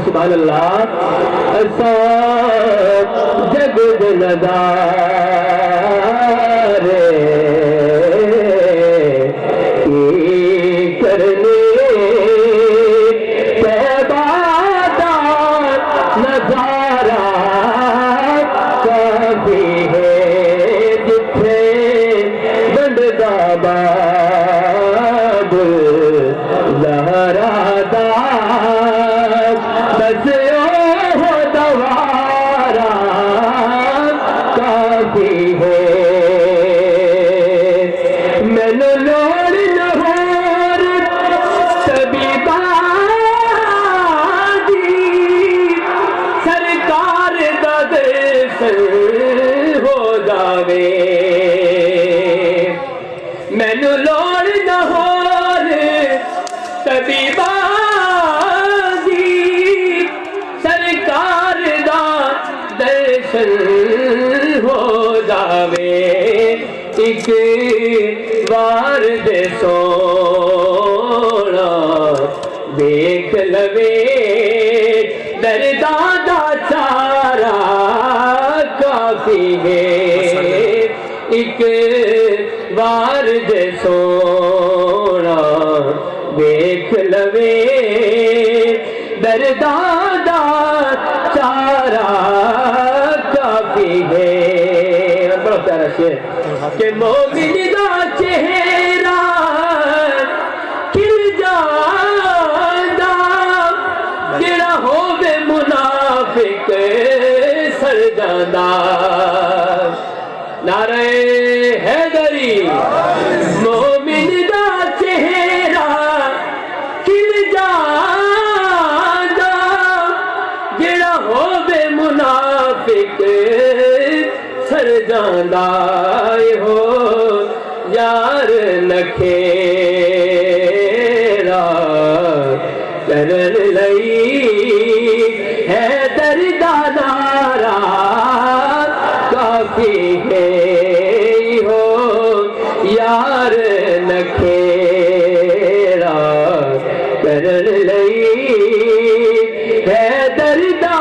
سبحان اللہ جگ نظارے کرنے پیبادار نظارہ کافی ہے جتھے بندہ باب زہرا دار بس او دوارا کافی ہے میں نے لوڑ نہور طبیبہ دی سرکار دا درشن ہو جاوے میں نے لوڑ نہور طبیبہ دی سرکار دا درشن ہو جاوے ایک بار دے سونا دیکھ لوے درداں دا چارہ کافی ہے ایک بار دے سونا دیکھ لوے درداں دا چارہ کافی ہے بڑا پیارا شعر کہ مومن دا چہرہ کھل جاندا جڑا ہووے منافق سڑ جاندا نعرہ حیدری مومن دا چہرہ کھل جاندا جڑا ہووے منافق سر جاندا ہو یار نکھیرا کرن لئی ہے دردا نارا کافی ہے ہو یار نکھیرا کرن لئی ہے دردا